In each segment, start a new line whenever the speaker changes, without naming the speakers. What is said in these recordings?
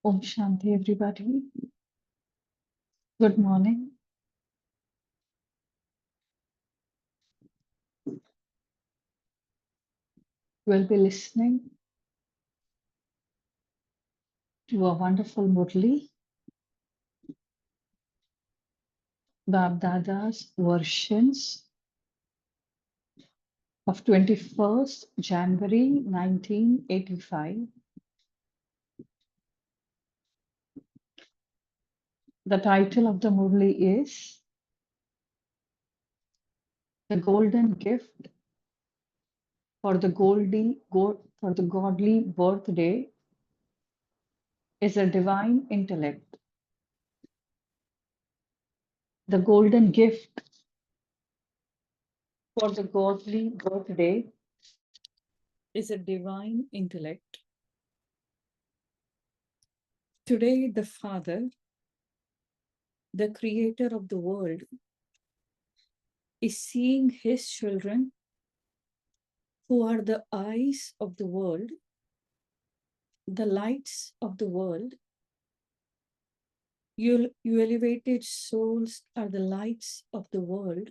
Om Shanti, everybody. Good morning. We'll be listening to a wonderful Murli, Bab Dada's versions of 21st January 1985. The title of the Murli is The Golden Gift for the Godly Birthday is a Divine Intellect. The golden gift for the godly birthday is a divine intellect. Today, the Father, the creator of the world, is seeing his children who are the eyes of the world, the lights of the world. You elevated souls are the lights of the world.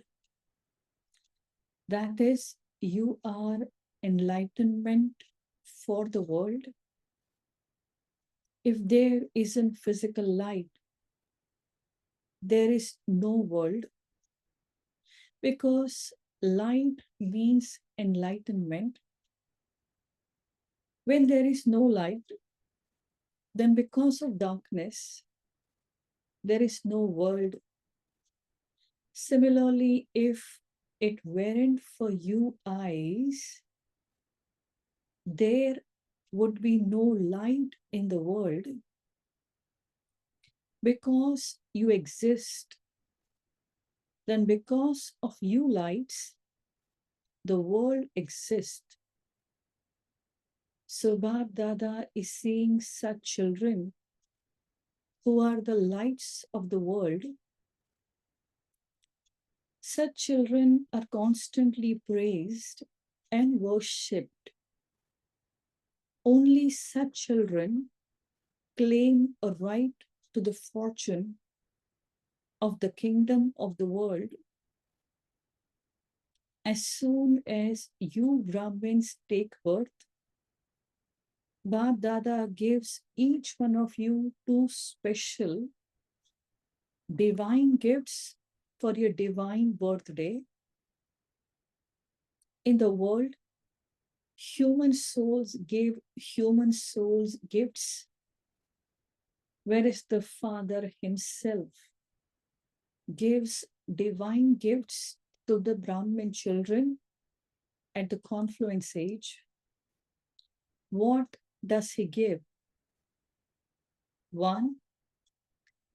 That is, you are enlightenment for the world. If there isn't physical light, there is no world, because light means enlightenment. When there is no light, then because of darkness, there is no world. Similarly, if it weren't for you eyes, there would be no light in the world. Because you exist, then because of you lights, the world exists. So Bab Dada is seeing such children who are the lights of the world. Such children are constantly praised and worshipped. Only such children claim a right to the fortune of the kingdom of the world. As soon as you Brahmins take birth, Bab Dada gives each one of you two special divine gifts for your divine birthday. In the world, human souls give human souls gifts, whereas the Father himself gives divine gifts to the Brahmin children at the confluence age. What does he give? One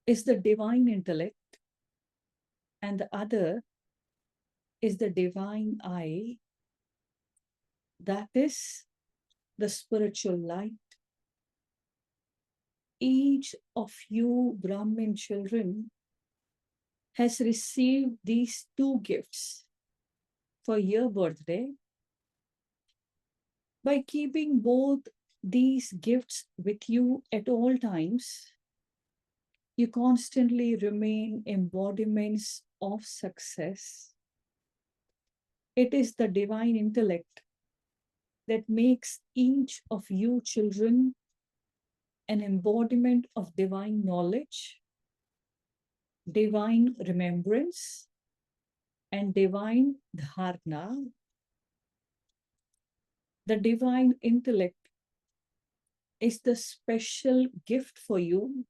is the divine intellect, and the other is the divine eye. That is the spiritual light. Each of you Brahmin children has received these two gifts for your birthday. By keeping both these gifts with you at all times, you constantly remain embodiments of success. It is the divine intellect that makes each of you children an embodiment of divine knowledge, divine remembrance, and divine dharna. The divine intellect is the special gift for you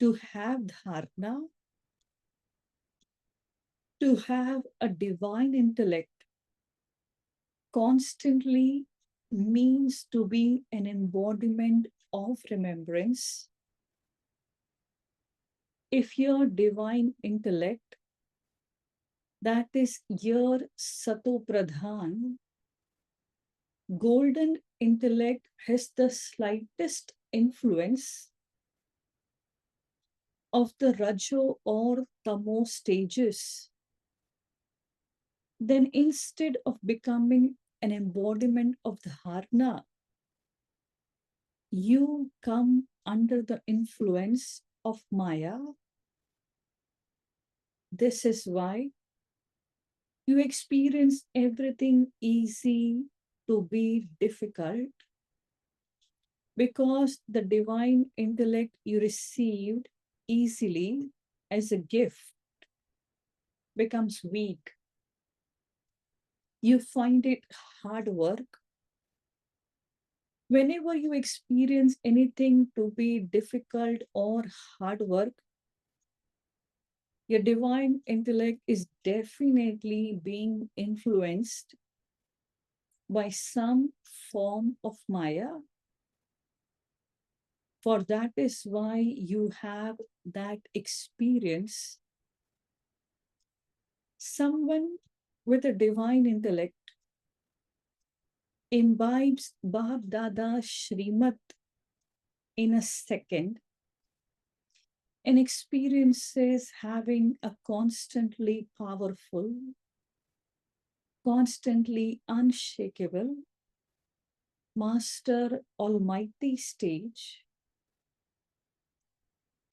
to have dharna. To have a divine intellect constantly means to be an embodiment of remembrance. If your divine intellect, that is your Sato Pradhan, golden intellect, has the slightest influence of the Rajo or Tamo stages, then instead of becoming an embodiment of dharna, you come under the influence of Maya. This is why you experience everything easy to be difficult, because the divine intellect you received easily as a gift becomes weak. You find it hard work. Whenever you experience anything to be difficult or hard work, your divine intellect is definitely being influenced by some form of Maya. For that is why you have that experience. Someone with a divine intellect imbibes Bab Dada Shrimat in a second and experiences having a constantly powerful, constantly unshakable, Master Almighty stage.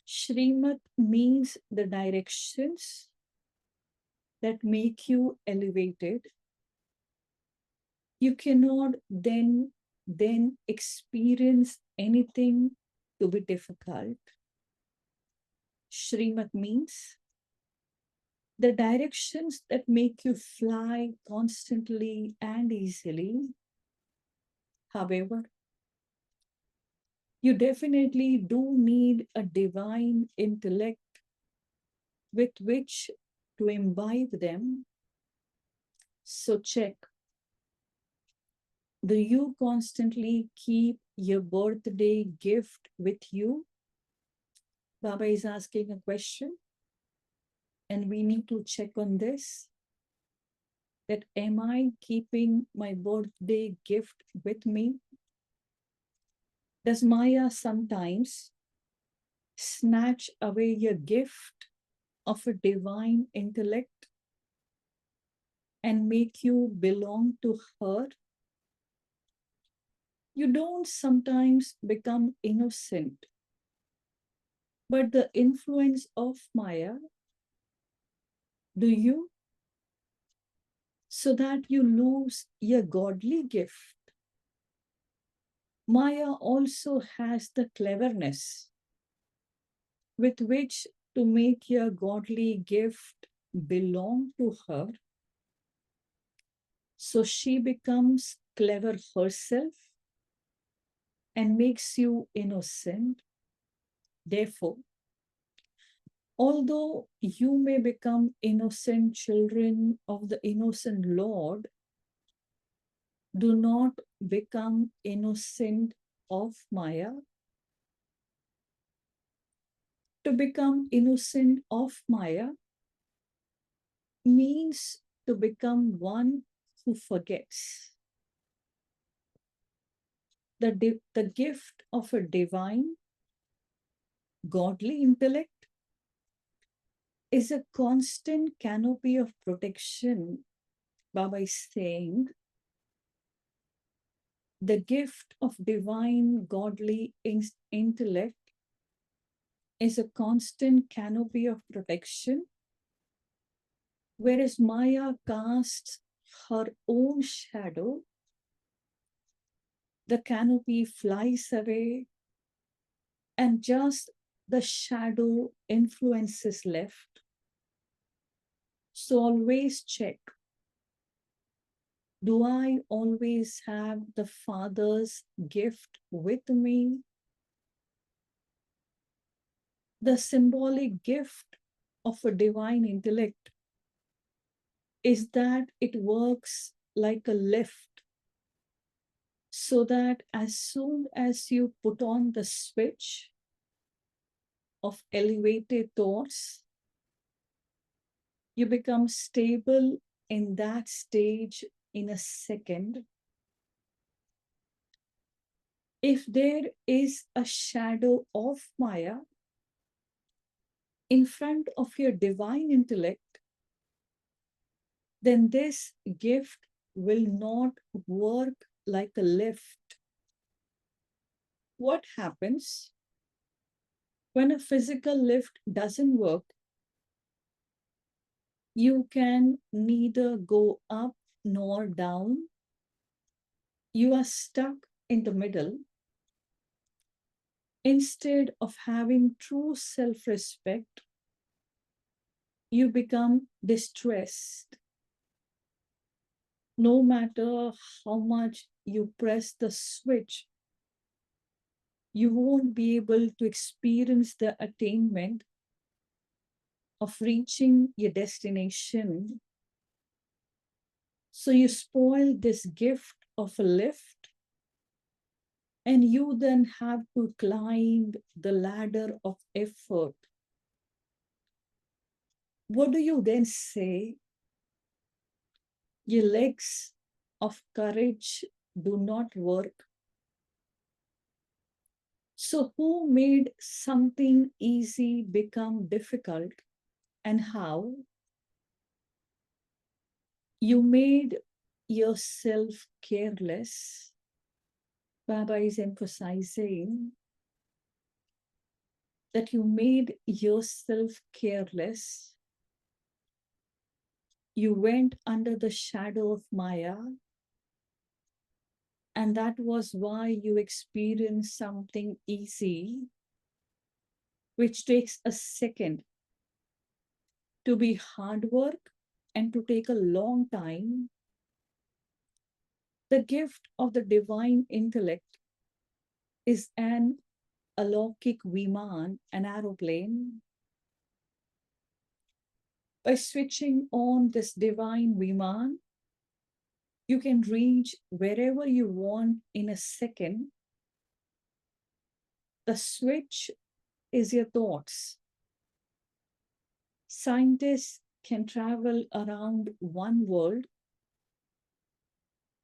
Shrimat means the directions that make you elevated. You cannot then experience anything to be difficult. Shrimat means the directions that make you fly constantly and easily. However, you definitely do need a divine intellect with which to imbibe them. So check, do you constantly keep your birthday gift with you? Baba is asking a question, and we need to check on this. That am I keeping my birthday gift with me? Does Maya sometimes snatch away your gift of a divine intellect and make you belong to her? You don't sometimes become innocent, but the influence of Maya, do you? So that you lose your godly gift. Maya also has the cleverness with which to make your godly gift belong to her. So she becomes clever herself and makes you innocent. Therefore, although you may become innocent children of the innocent Lord, do not become innocent of Maya. To become innocent of Maya means to become one who forgets. The gift of a divine, godly intellect is a constant canopy of protection. Baba is saying the gift of divine, godly intellect is a constant canopy of protection, whereas Maya casts her own shadow. The canopy flies away, and just the shadow influences left. So always check, do I always have the Father's gift with me? The symbolic gift of a divine intellect is that it works like a lift, so that as soon as you put on the switch of elevated thoughts, you become stable in that stage in a second. If there is a shadow of Maya in front of your divine intellect, then this gift will not work like a lift. what happens when a physical lift doesn't work? You can neither go up nor down. You are stuck in the middle. Instead of having true self respect, you become distressed. No matter how much you press the switch, you won't be able to experience the attainment of reaching your destination. So you spoil this gift of a lift, and you then have to climb the ladder of effort. What do you then say? Your legs of courage do not work. So, who made something easy become difficult, and how? You made yourself careless. Baba is emphasizing that you made yourself careless. You went under the shadow of Maya, and that was why you experienced something easy, which takes a second, to be hard work and to take a long time. The gift of the divine intellect is an alokik viman, an aeroplane. By switching on this divine viman, you can reach wherever you want in a second. The switch is your thoughts. Scientists can travel around one world.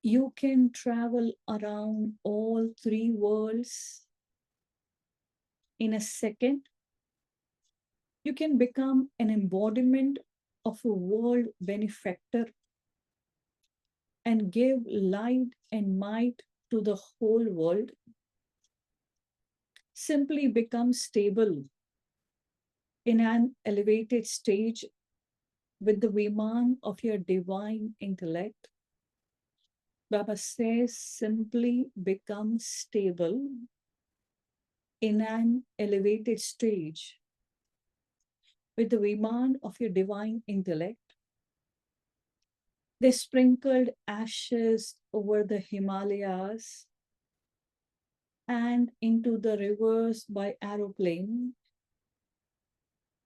You can travel around all three worlds in a second. You can become an embodiment of a world benefactor and give light and might to the whole world. Simply become stable in an elevated stage with the Viman of your divine intellect. Baba says, simply become stable in an elevated stage with the Viman of your divine intellect. They sprinkled ashes over the Himalayas and into the rivers by aeroplane.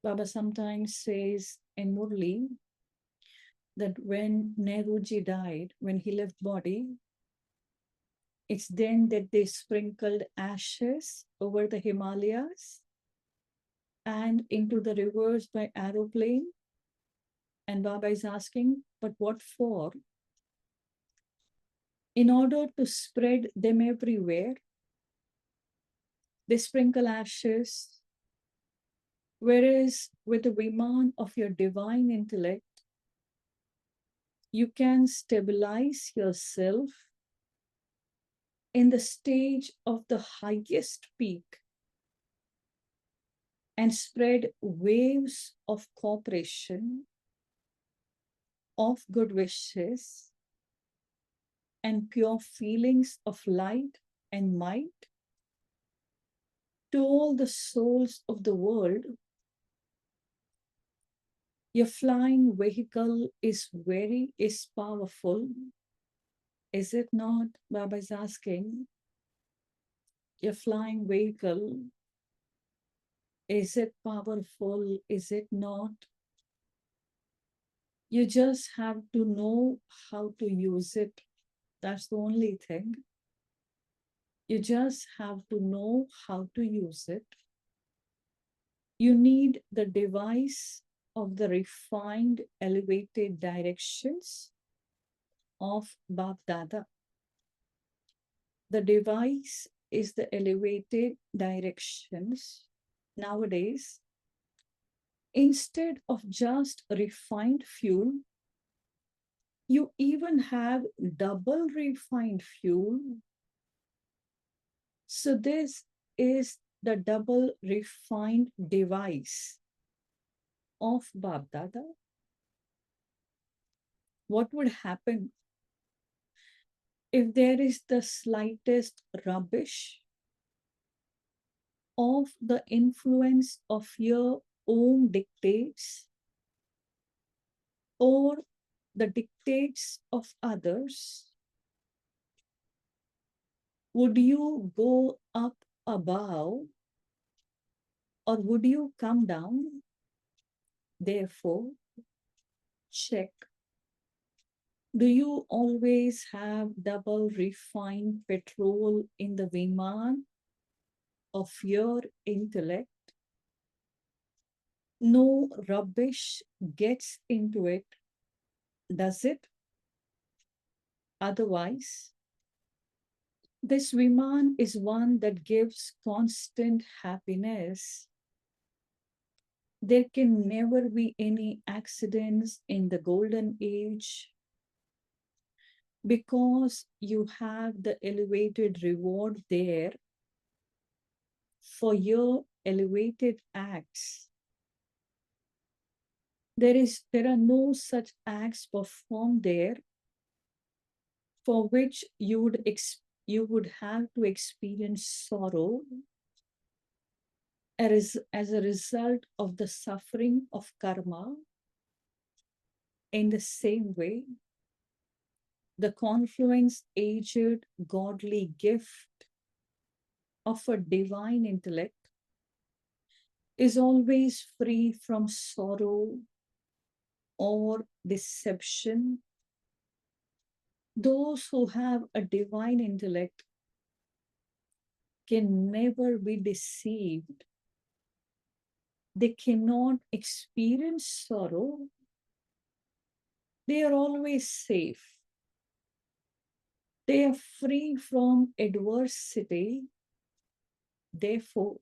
Baba sometimes says in Murli that when Nehruji died, when he left body, it's then that they sprinkled ashes over the Himalayas and into the rivers by aeroplane. And Baba is asking, but what for? In order to spread them everywhere, they sprinkle ashes. Whereas with the Viman of your divine intellect, you can stabilize yourself in the stage of the highest peak and spread waves of cooperation, of good wishes, and pure feelings of light and might to all the souls of the world. Your flying vehicle is powerful. Is it not? Baba is asking. Your flying vehicle, is it powerful? Is it not? You just have to know how to use it. That's the only thing. You just have to know how to use it. You need the device of the refined, elevated directions of Bab Dada. The device is the elevated directions. Nowadays, instead of just refined fuel, you even have double refined fuel. So this is the double refined device of Babdada. What would happen if there is the slightest rubbish of the influence of your own dictates or the dictates of others? Would you go up above or would you come down? Therefore, check. Do you always have double refined petrol in the Viman of your intellect? No rubbish gets into it, does it? Otherwise, this Viman is one that gives constant happiness. There can never be any accidents in the golden age because you have the elevated reward there for your elevated acts. There are no such acts performed there for which you would have to experience sorrow as a result of the suffering of karma. In the same way, the confluence aged godly gift of a divine intellect is always free from sorrow or deception. Those who have a divine intellect can never be deceived. They cannot experience sorrow. They are always safe. They are free from adversity. Therefore,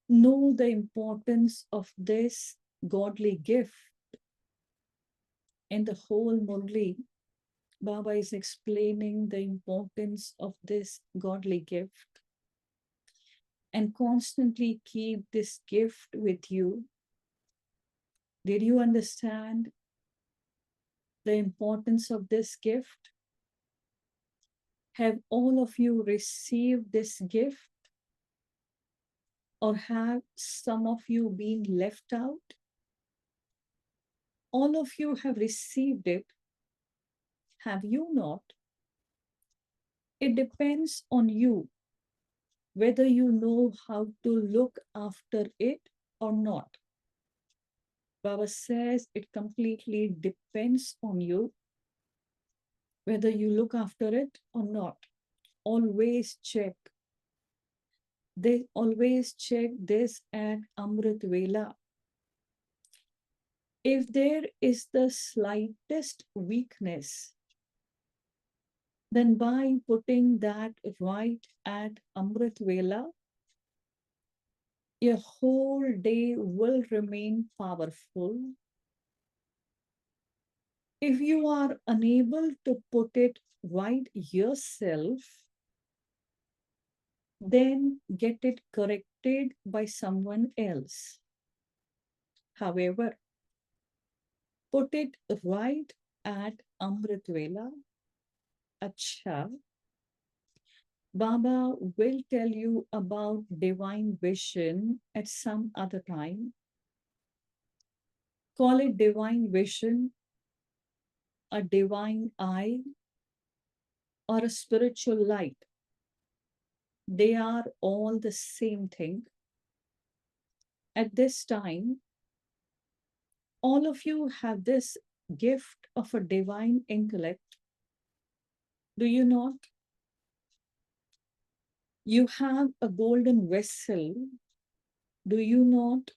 know the importance of this godly gift. In the whole Murli, Baba is explaining the importance of this godly gift. And constantly keep this gift with you. Did you understand the importance of this gift? Have all of you received this gift? Or have some of you been left out? All of you have received it. Have you not? It depends on you whether you know how to look after it or not. Baba says it completely depends on you whether you look after it or not. Always check. They always check this at Amrit Vela. If there is the slightest weakness, then by putting that right at Amrit Vela, your whole day will remain powerful. If you are unable to put it right yourself, then get it corrected by someone else. However, put it right at Amrit Vela. Acha, Baba will tell you about divine vision at some other time. Call it divine vision, a divine eye, or a spiritual light. They are all the same thing. At this time, all of you have this gift of a divine intellect. Do you not? You have a golden vessel. Do you not?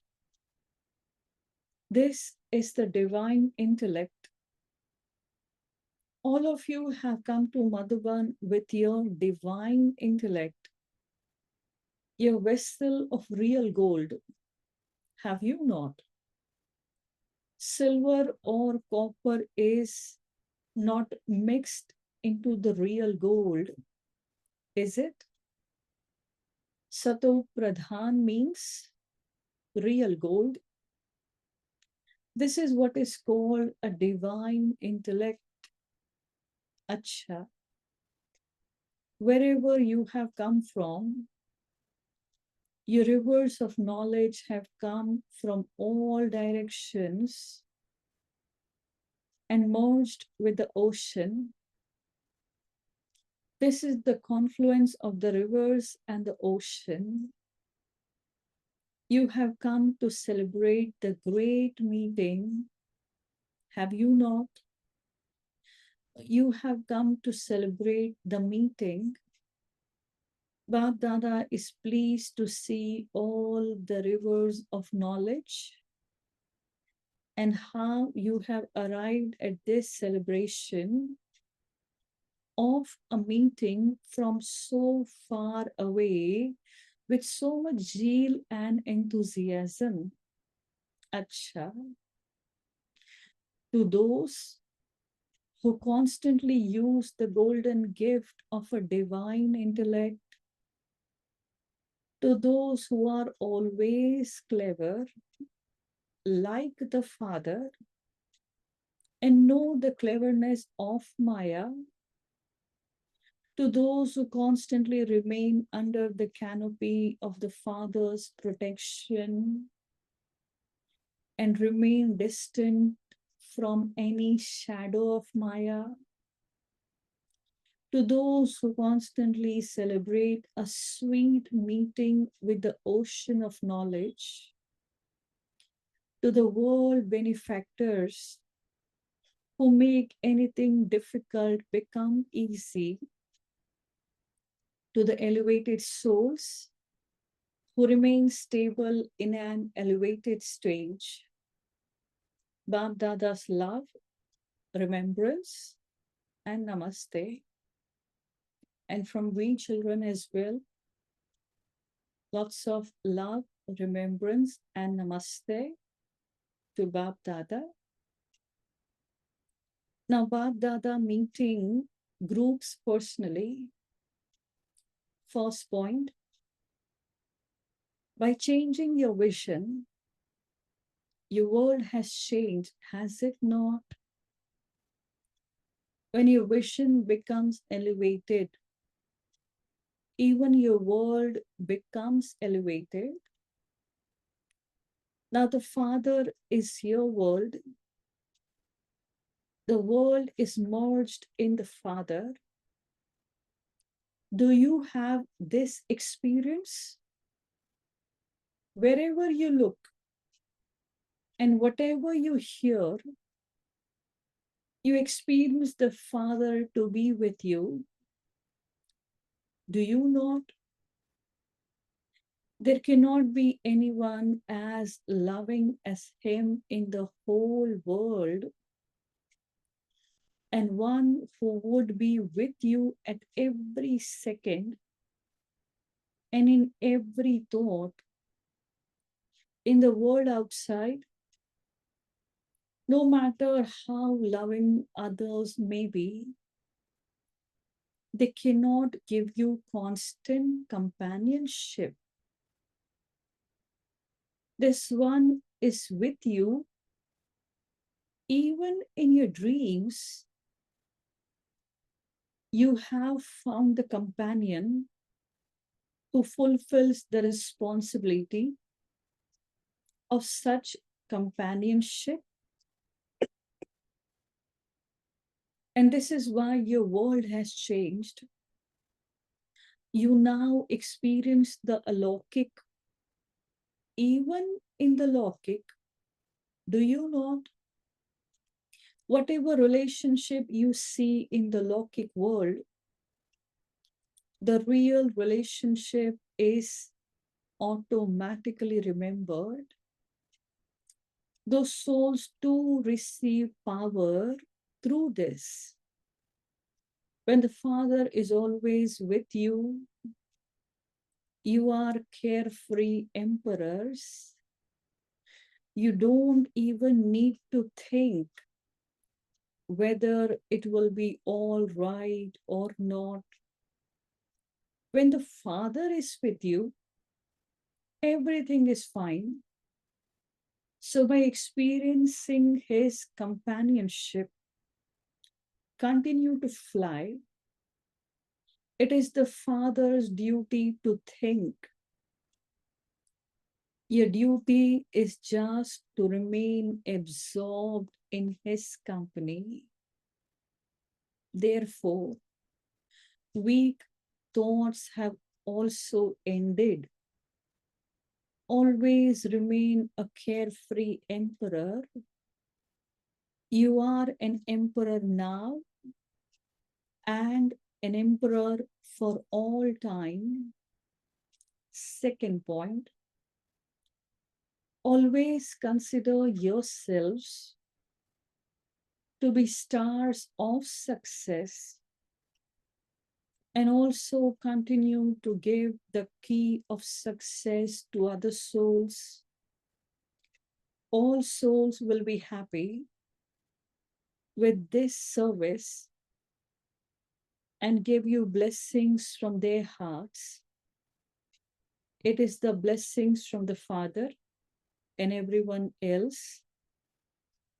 This is the divine intellect. All of you have come to Madhuban with your divine intellect, your vessel of real gold. Have you not? Silver or copper is not mixed into the real gold, is it? Sato Pradhan means real gold. This is what is called a divine intellect. Acha. Wherever you have come from, your rivers of knowledge have come from all directions and merged with the ocean. This is the confluence of the rivers and the ocean. You have come to celebrate the great meeting, have you not? You have come to celebrate the meeting. Bab Dada is pleased to see all the rivers of knowledge and how you have arrived at this celebration of a meeting from so far away with so much zeal and enthusiasm. Acha. To those who constantly use the golden gift of a divine intellect, to those who are always clever, like the Father, and know the cleverness of Maya, to those who constantly remain under the canopy of the Father's protection and remain distant from any shadow of Maya, to those who constantly celebrate a sweet meeting with the ocean of knowledge, to the world benefactors who make anything difficult become easy, to the elevated souls who remain stable in an elevated stage. Bab Dada's love, remembrance, and namaste. And from we children as well, lots of love, remembrance, and namaste to Bab Dada. Now, Bab Dada meeting groups personally. First point, by changing your vision, your world has changed, has it not? When your vision becomes elevated, even your world becomes elevated. Now the Father is your world. The world is merged in the Father. Do you have this experience? Wherever you look and whatever you hear, you experience the Father to be with you. Do you not? There cannot be anyone as loving as him in the whole world, and one who would be with you at every second and in every thought. In the world outside, no matter how loving others may be, they cannot give you constant companionship. This one is with you even in your dreams. You have found the companion who fulfills the responsibility of such companionship. And this is why your world has changed. You now experience the alokik even in the Lokik. Do you not? Whatever relationship you see in the Lokik world, the real relationship is automatically remembered. Those souls too receive power through this. When the Father is always with you, you are carefree emperors. You don't even need to think whether it will be all right or not. When the Father is with you, everything is fine. So by experiencing his companionship, continue to fly. It is the Father's duty to think. Your duty is just to remain absorbed in his company. Therefore, weak thoughts have also ended. Always remain a carefree emperor. You are an emperor now and an emperor for all time. Second point, always consider yourselves to be stars of success and also continue to give the key of success to other souls. All souls will be happy with this service and give you blessings from their hearts. It is the blessings from the Father and everyone else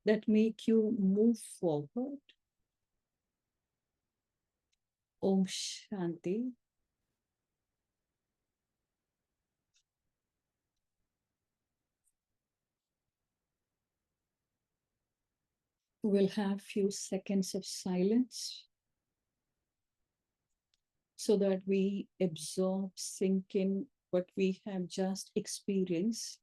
that make you move forward. Om Shanti. We'll have few seconds of silence so that we absorb, sink in what we have just experienced.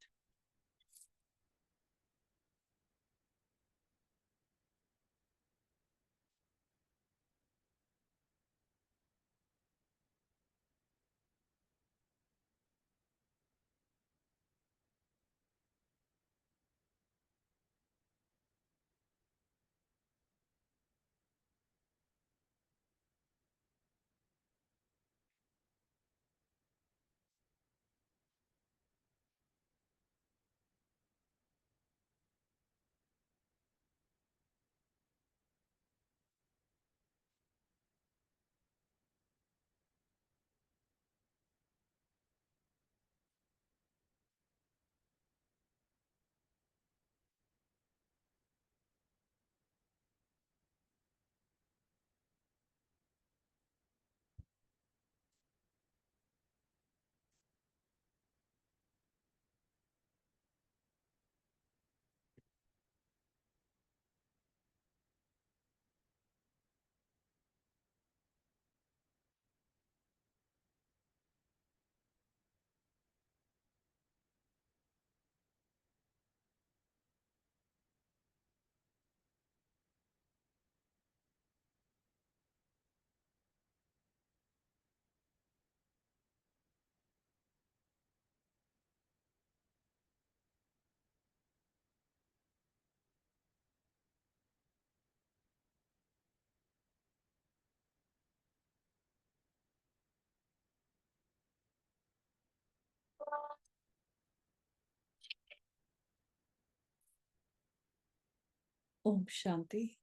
Om Shanti.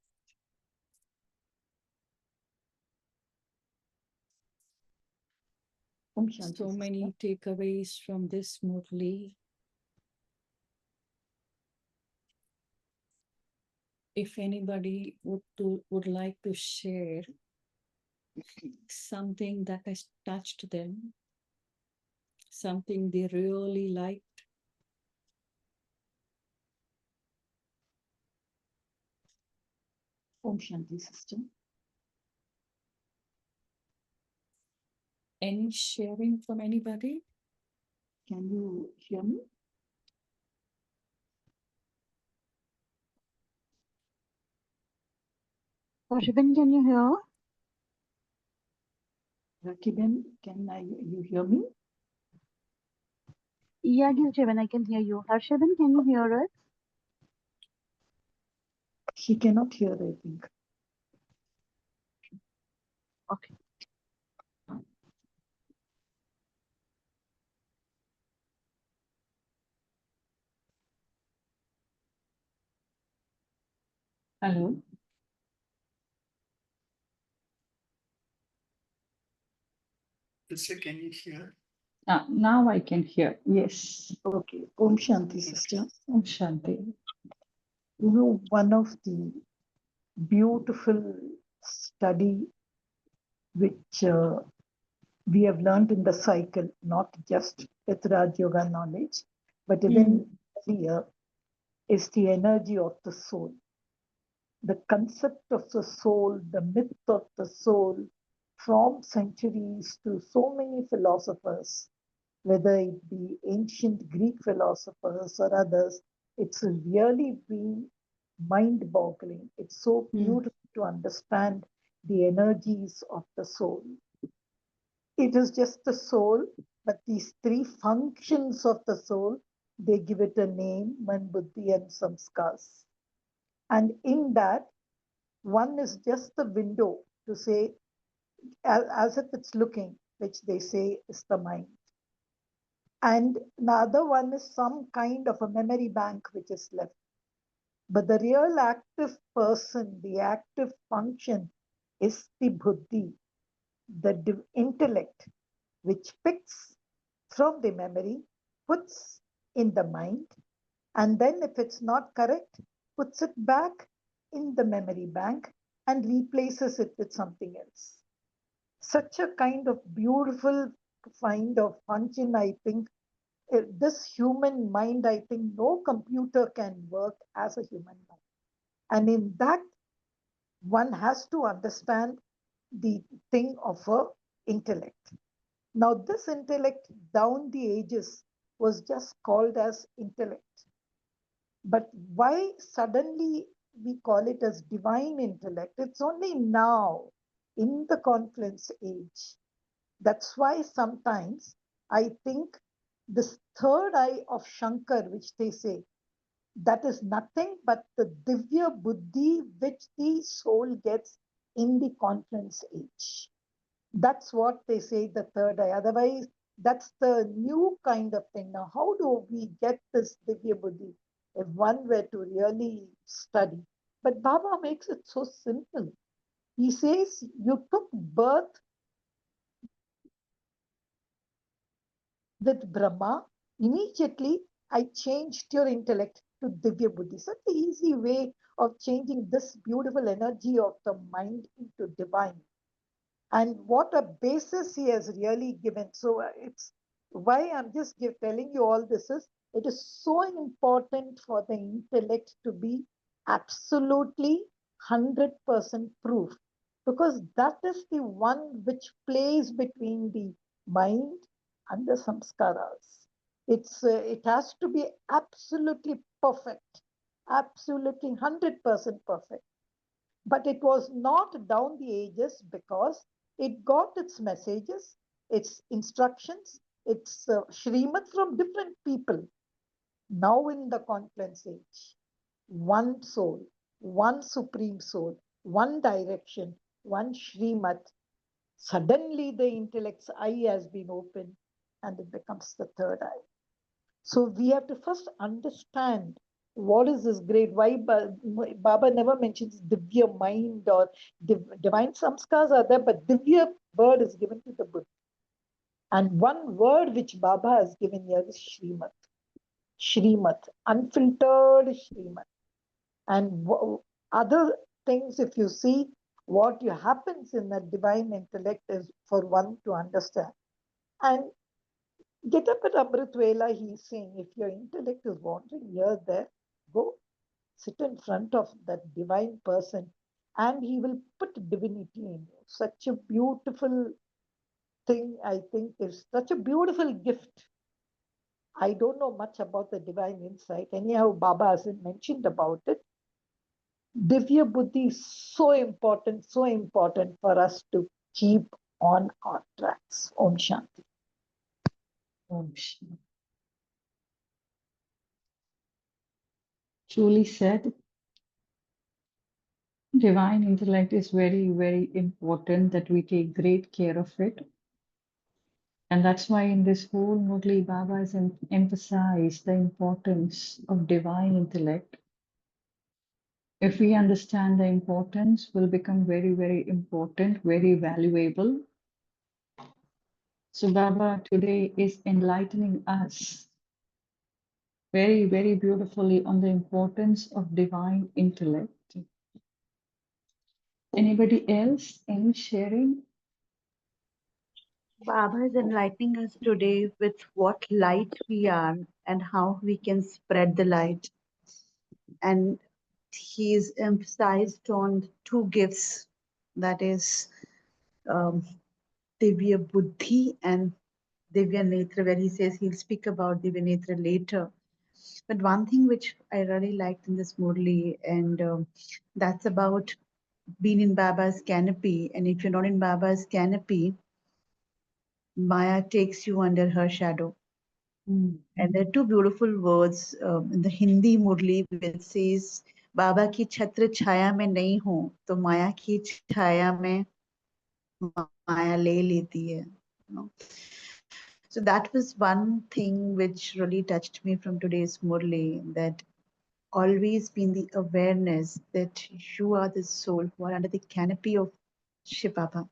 Om Shanti,
So
sister.
many takeaways from this Murli. If anybody would like to share something that has touched them, something they really liked.
Om Shanti, sister.
Any sharing from anybody?
Can you hear me?
Rakiben, can you hear?
Rakiben, you hear me?
Yeah, Giljevan, I can hear you. Harshaben, can you hear us?
He cannot hear, I think.
Okay.
Hello?
Sister, can you hear?
Now I can hear. Yes.
Okay. Om Shanti, sister.
Om Shanti.
You know, one of the beautiful study which we have learned in the cycle, not just with Raj Yoga knowledge, but even earlier, is the energy of the soul. The concept of the soul, the myth of the soul, from centuries to so many philosophers, whether it be ancient Greek philosophers or others, it's really been mind boggling. It's so beautiful to understand the energies of the soul. It is just the soul, but these three functions of the soul, they give it a name, man, buddhi, and samskars. And in that, one is just the window to say, as if it's looking, which they say is the mind. And the other one is some kind of a memory bank which is left. But the real active person, the active function is the buddhi, the intellect, which picks from the memory, puts in the mind, and then if it's not correct, puts it back in the memory bank and replaces it with something else. Such a kind of beautiful kind of function, I think. This human mind, I think no computer can work as a human mind. And in that, one has to understand the thing of a intellect. Now, this intellect down the ages was just called as intellect. But why suddenly we call it as divine intellect? It's only now in the confluence age. That's why sometimes I think this third eye of Shankar, which they say, that is nothing but the Divya Buddhi which the soul gets in the confluence age. That's what they say, the third eye. Otherwise, that's the new kind of thing. Now, how do we get this Divya Buddhi if one were to really study? But Baba makes it so simple. He says, you took birth with Brahma, immediately I changed your intellect to Divya Buddhi. Such an easy way of changing this beautiful energy of the mind into divine. And what a basis he has really given. So it's why I'm just telling you all this is it is so important for the intellect to be absolutely 100% proof, because that is the one which plays between the mind and the samskaras. It has to be absolutely perfect, absolutely 100% perfect. But it was not down the ages because it got its messages, its instructions, its Shrimad from different people. Now in the confluence age, one soul, one supreme soul, one direction, one Shrimad. Suddenly the intellect's eye has been opened and it becomes the third eye. So we have to first understand what is this great, why Baba never mentions Divya mind or divine samskars are there, but Divya word is given to the Buddha. And one word which Baba has given here is Shrimat. Shrimat, unfiltered Shrimat. And other things, if you see, what happens in that divine intellect is for one to understand. And get up at Amrit Vela, he's saying, if your intellect is wandering here, there, go sit in front of that divine person and he will put divinity in you. Such a beautiful thing, I think, is such a beautiful gift. I don't know much about the divine insight. Anyhow, Baba hasn't mentioned about it. Divya Buddhi is so important for us to keep on our tracks. Om Shanti.
Om Shanti. Truly said, divine intellect is very, very important that we take great care of it. And that's why in this whole Murli Baba has emphasized the importance of divine intellect. If we understand the importance, will become very, very important, very valuable. So Baba today is enlightening us very, very beautifully on the importance of divine intellect. Anybody else? Any sharing?
Baba is enlightening us today with what light we are and how we can spread the light. And he is emphasized on two gifts, that is um, Divya Buddhi and Divya Netra, where he says he'll speak about Divya Netra later. But one thing which I really liked in this Murli, and that's about being in Baba's canopy. And if you're not in Baba's canopy, Maya takes you under her shadow.
Mm.
And there are two beautiful words in the Hindi Murli which says, Baba ki chhatra chhaya mein nahi ho, to Maya ki chhaya mein Maya le leti hai. You know? So that was one thing which really touched me from today's Murli, that always been the awareness that you are the soul who are under the canopy of Shiv Baba.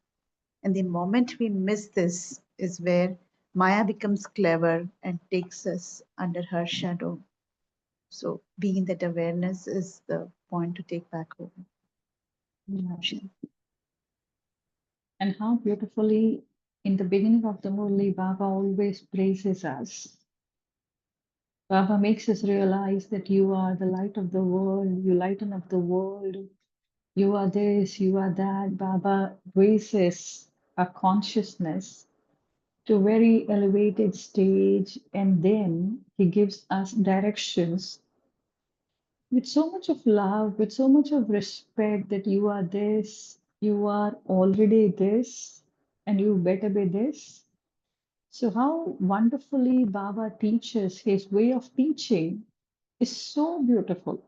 And the moment we miss this is where Maya becomes clever and takes us under her shadow. So being that awareness is the point to take back home.
Yeah. And how beautifully in the beginning of the Murli, Baba always praises us. Baba makes us realize that you are the light of the world, you lighten up the world, you are this, you are that. Baba raises our consciousness to a very elevated stage, and then he gives us directions with so much of love, with so much of respect that you are this, you are already this, and you better be this. So, how wonderfully Baba teaches, his way of teaching is so beautiful.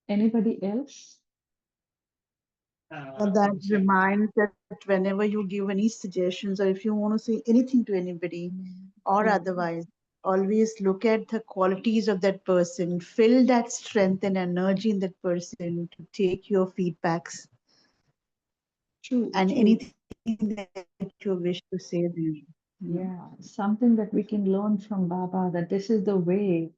Anybody else?
And that reminds that whenever you give any suggestions or if you want to say anything to anybody or
Yeah.
otherwise, always look at the qualities of that person, feel that strength and energy in that person to take your feedbacks
True,
and
true.
anything that you wish to say there. You know.
Yeah, something that we can learn from Baba, that this is the way.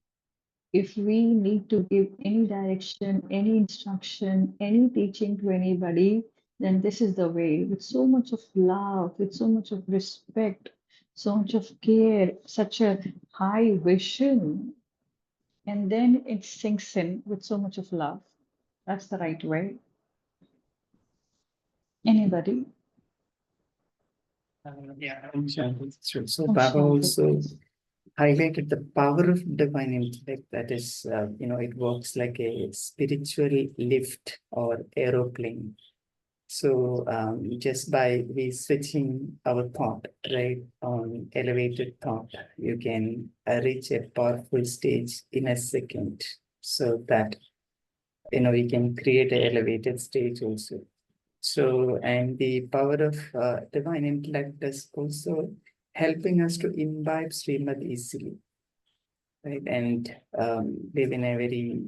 If we need to give any direction, any instruction, any teaching to anybody, then this is the way, with so much of love, with so much of respect, so much of care, such a high vision. And then it sinks in with so much of love. That's the right way. Anybody?
Yeah, I'm sure. It's true. So
Oh,
Baba
Shanta,
also
please.
highlighted the power of divine intellect. That is, it works like a spiritual lift or aeroplane. So just by we switching our thought, right, on elevated thought, you can reach a powerful stage in a second. So that we can create an elevated stage also. So, and the power of divine intellect is also helping us to imbibe Srimad easily, right? And live in a very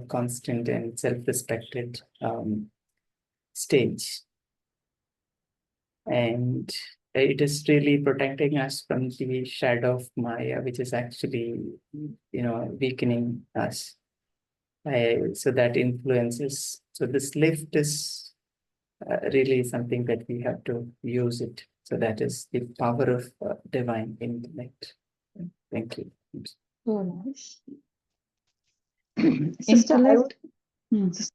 constant and self-respected stage. And it is really protecting us from the shadow of Maya, which is actually, weakening us. So that influences. So this lift is really something that we have to use it. So that is the power of divine intellect. Thank you.
So nice.
Sister,
Intellect.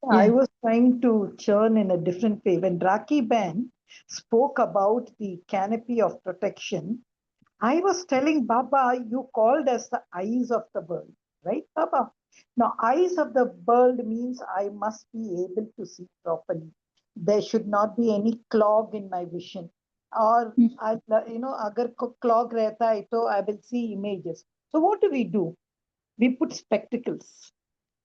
I
Yeah.
was trying to churn in a different way. When Raki Ben spoke about the canopy of protection, I was telling Baba, you called us the eyes of the world, right, Baba? Now, eyes of the world means I must be able to see properly. There should not be any clog in my vision. Or, agar clog rehta hai, to I will see images. So, what do? We put spectacles.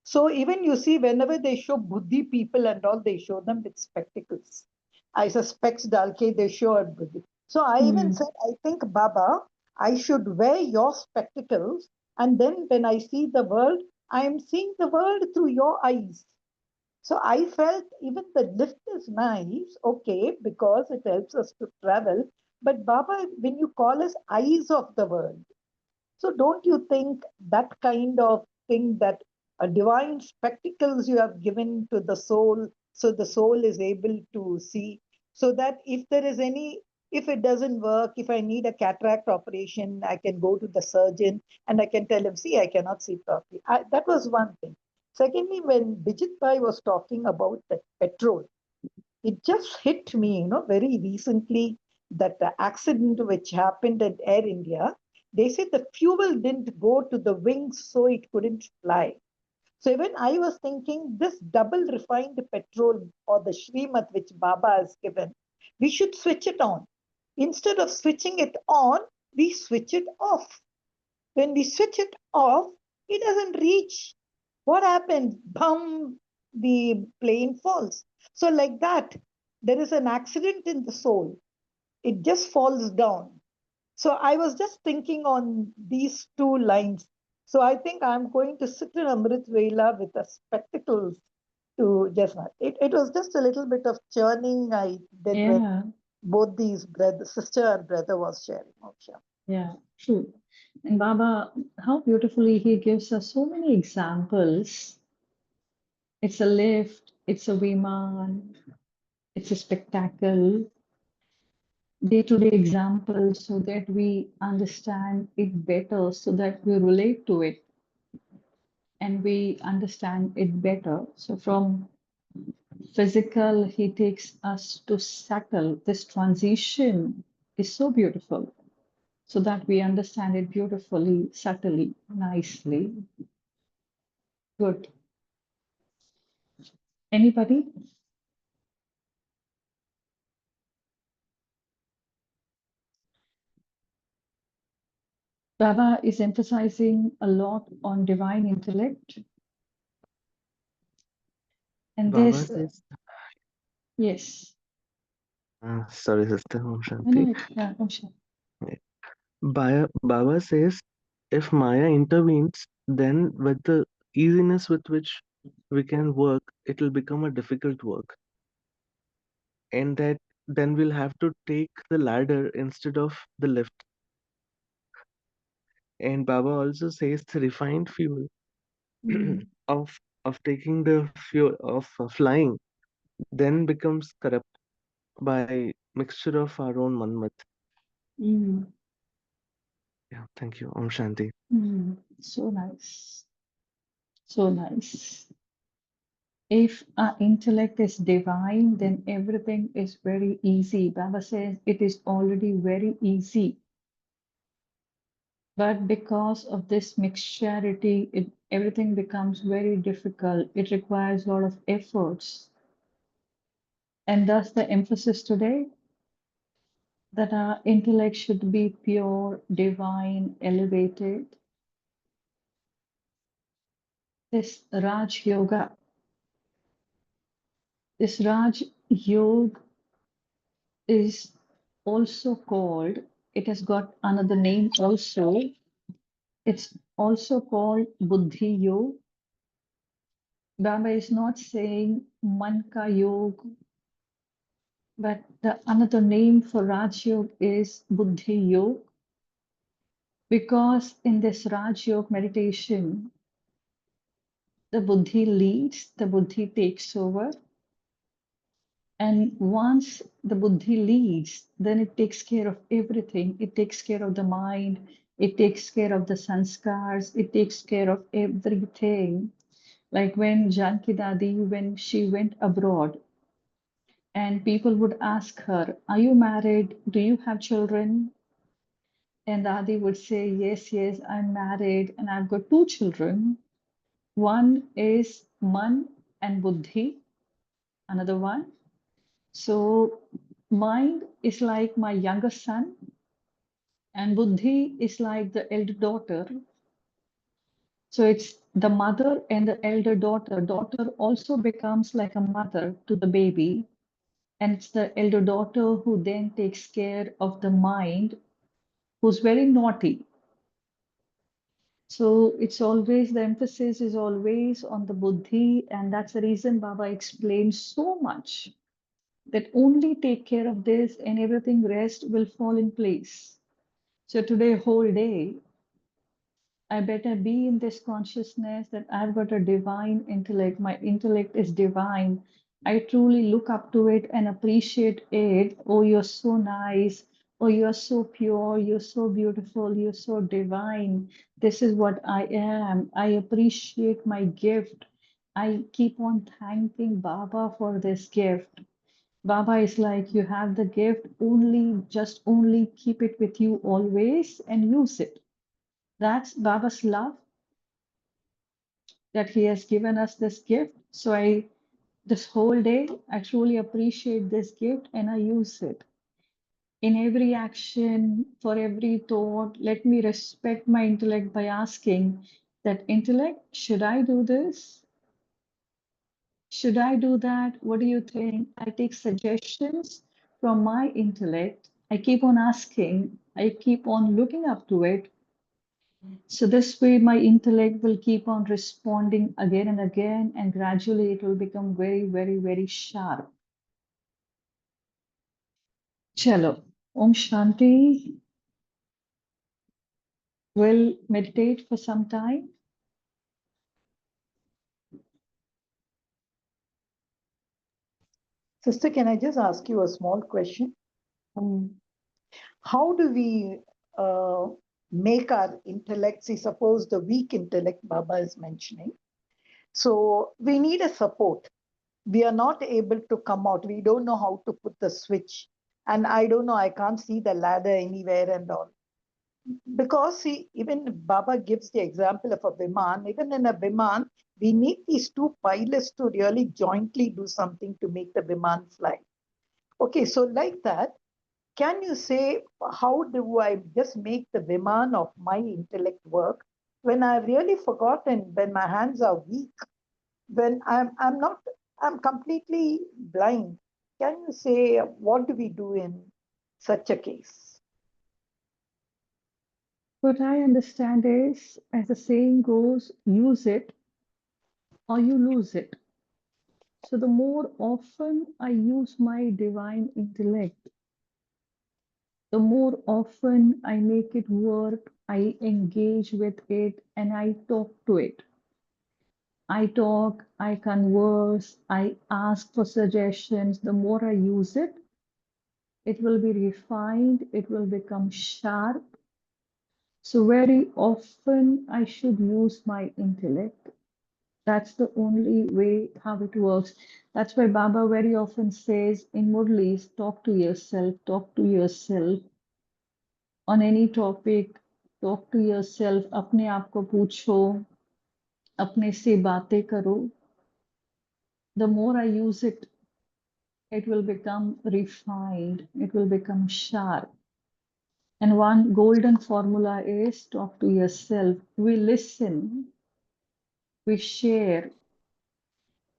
So even you see, whenever they show Buddhi people and all, they show them with spectacles. I suspect Dalke, they show at Buddhi. So I even said, I think, Baba, I should wear your spectacles. And then when I see the world, I am seeing the world through your eyes. So I felt even the lift is nice, okay, because it helps us to travel. But Baba, when you call us eyes of the world, so don't you think that kind of thing, that a divine spectacles you have given to the soul, so the soul is able to see, so that if there is any, if it doesn't work, if I need a cataract operation, I can go to the surgeon and I can tell him, see, I cannot see properly. That was one thing. Secondly, when Bijit Bhai was talking about the petrol, it just hit me, very recently, that the accident which happened at Air India, they said the fuel didn't go to the wings, so it couldn't fly. So even I was thinking this double refined petrol or the Shrimat which Baba has given, we should switch it on. Instead of switching it on, we switch it off. When we switch it off, it doesn't reach. What happens? Bum, the plane falls. So, like that, there is an accident in the soul. It just falls down. So, I was just thinking on these two lines. So, I think I'm going to sit in Amrit Vela with the spectacles to just, it was just a little bit of churning I did when
Yeah,
both these brother, sister and brother was sharing.
yeah, true. And Baba, how beautifully he gives us so many examples. It's a lift, it's a Viman, it's a spectacle, day-to-day examples so that we understand it better, so that we relate to it and we understand it better. So from physical, he takes us to subtle. This transition is so beautiful so that we understand it beautifully, subtly, nicely. Good. Anybody? Baba is emphasizing a lot on divine intellect. And
Baba
this,
says,
yes.
sorry, Sister Om
I
Shanti.
know it. Yeah, I'm sure.
Baba says, if Maya intervenes, then with the easiness with which we can work, it will become a difficult work. And that then we'll have to take the ladder instead of the lift. And Baba also says the refined fuel of taking the fuel of flying then becomes corrupt by mixture of our own manmat.
Mm.
Yeah, thank you. Om Shanti.
So nice. So nice. If our intellect is divine, then everything is very easy. Baba says it is already very easy. But because of this mixturity, everything becomes very difficult. It requires a lot of efforts. And thus the emphasis today that our intellect should be pure, divine, elevated. This Raj Yoga, this Raj Yoga is also called, it has got another name also. It's also called Buddhi Yoga. Baba is not saying Man Ka Yoga, but the another name for Raj Yoga is Buddhi Yoga, because in this Raj Yoga meditation, the Buddhi leads, the Buddhi takes over. And once the Buddhi leads, then it takes care of everything. It takes care of the mind, it takes care of the sanskars, it takes care of everything. Like when Janki Dadi, when she went abroad, and people would ask her, are you married? Do you have children? And Dadi would say, yes, yes, I'm married and I've got two children. One is Man and Buddhi, another one. So mind is like my younger son, and Buddhi is like the elder daughter. So it's the mother and the elder daughter. Daughter also becomes like a mother to the baby. And it's the elder daughter who then takes care of the mind, who's very naughty. So it's always, the emphasis is always on the buddhi, and that's the reason Baba explains so much that only take care of this and everything rest will fall in place. So today, whole day, I better be in this consciousness that I've got a divine intellect. My intellect is divine. I truly look up to it and appreciate it. Oh, you're so nice. Oh, you're so pure. You're so beautiful. You're so divine. This is what I am. I appreciate my gift. I keep on thanking Baba for this gift. Baba is like, you have the gift, only keep it with you always and use it. That's Baba's love, that he has given us this gift. So this whole day, I truly appreciate this gift and I use it. In every action, for every thought, let me respect my intellect by asking that intellect, should I do this? Should I do that? What do you think? I take suggestions from my intellect. I keep on asking, I keep on looking up to it. So this way my intellect will keep on responding again and again, and gradually it will become very, very, very sharp. Chalo, Om Shanti. We'll meditate for some time.
Sister, can I just ask you a small question? How do we make our intellect, see, suppose the weak intellect Baba is mentioning, so we need a support. We are not able to come out. We don't know how to put the switch. And I don't know, I can't see the ladder anywhere and all. Because see, even Baba gives the example of a Viman, even in a Viman, we need these two pilots to really jointly do something to make the Viman fly. Okay, so like that, can you say, how do I just make the Viman of my intellect work when I've really forgotten, when my hands are weak, when I'm completely blind? Can you say, what do we do in such a case?
What I understand is, as the saying goes, use it or you lose it. So the more often I use my divine intellect, the more often I make it work, I engage with it, and I talk to it. I talk, I converse, I ask for suggestions. The more I use it, it will be refined, it will become sharp. So very often I should use my intellect. That's the only way how it works. That's why Baba very often says in Murlis, talk to yourself, talk to yourself. On any topic, talk to yourself, अपने आप को पूछो, अपने से बातें करो. The more I use it, it will become refined, it will become sharp. And one golden formula is talk to yourself. We listen, we share,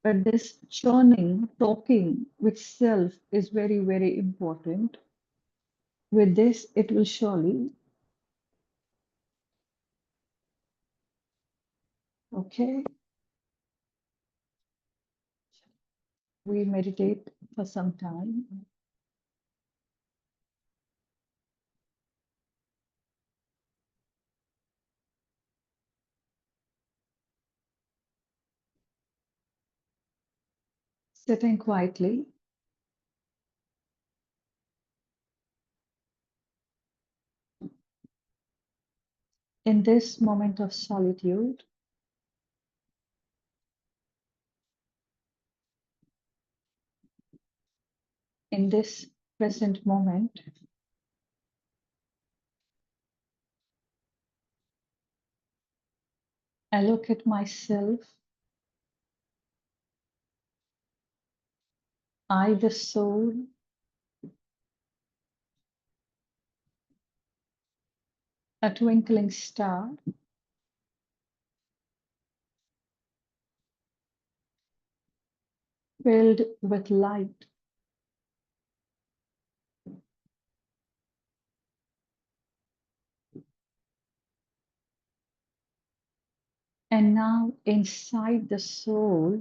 but this churning, talking with self is very, very important. With this, it will surely. Okay. We meditate for some time. Sitting quietly. In this moment of solitude, in this present moment, I look at myself, I, the soul, a twinkling star, filled with light. And now inside the soul,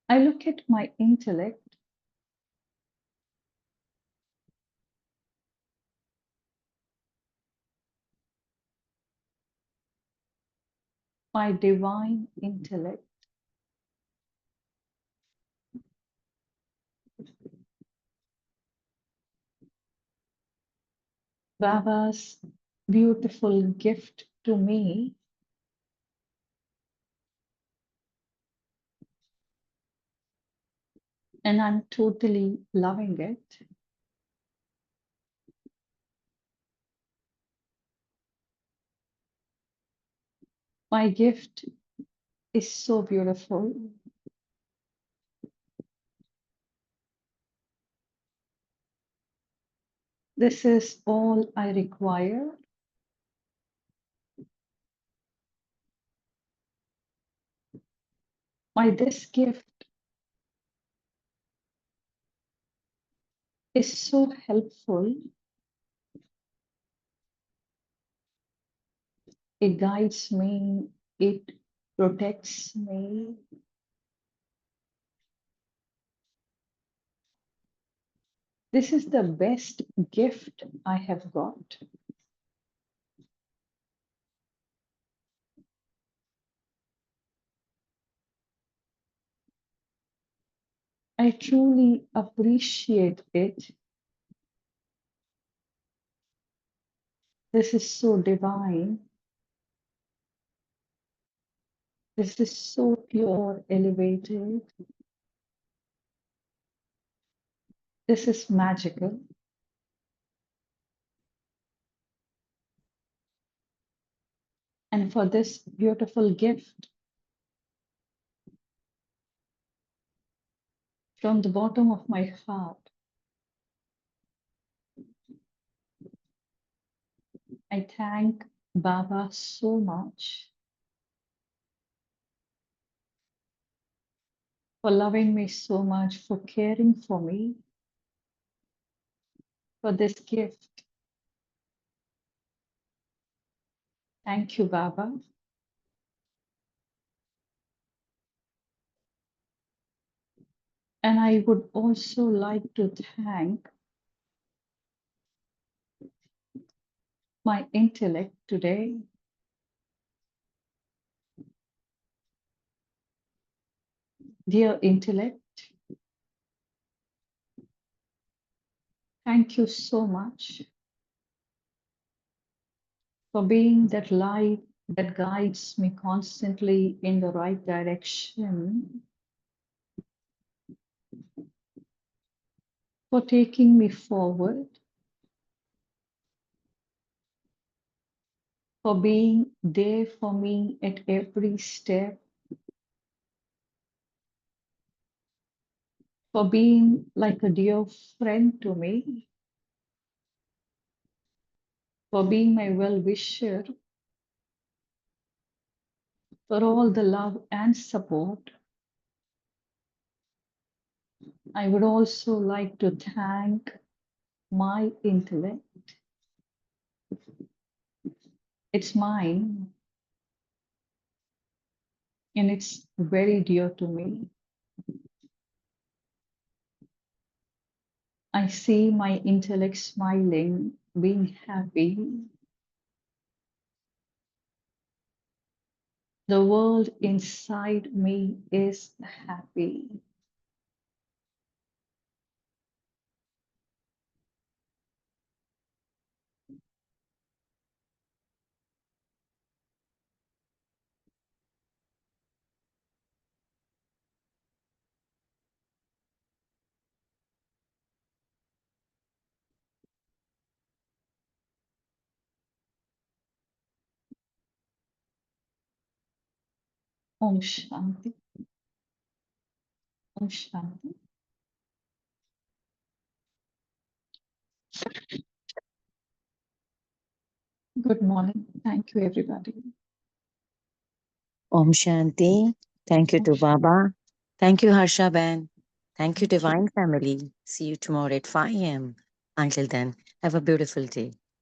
I look at my intellect, my divine intellect. Baba's beautiful gift to me, and I'm totally loving it. My gift is so beautiful. This is all I require. This gift is so helpful. It guides me, it protects me. This is the best gift I have got. I truly appreciate it. This is so divine. This is so pure, elevated. This is magical. And for this beautiful gift, from the bottom of my heart, I thank Baba so much for loving me so much, for caring for me, for this gift. Thank you, Baba. And I would also like to thank my intellect today. Dear intellect, thank you so much for being that light that guides me constantly in the right direction, for taking me forward, for being there for me at every step, for being like a dear friend to me, for being my well-wisher, for all the love and support. I would also like to thank my intellect. It's mine, and it's very dear to me. I see my intellect smiling, being happy. The world inside me is happy. Om Shanti. Om Shanti. Good morning. Thank you, everybody.
Om Shanti. Thank you
Om
to
Shanti.
Baba. Thank you, Harsha Ben. Thank you,
Thank you.
Divine Family. See you tomorrow at 5 a.m. Until then, have a beautiful day.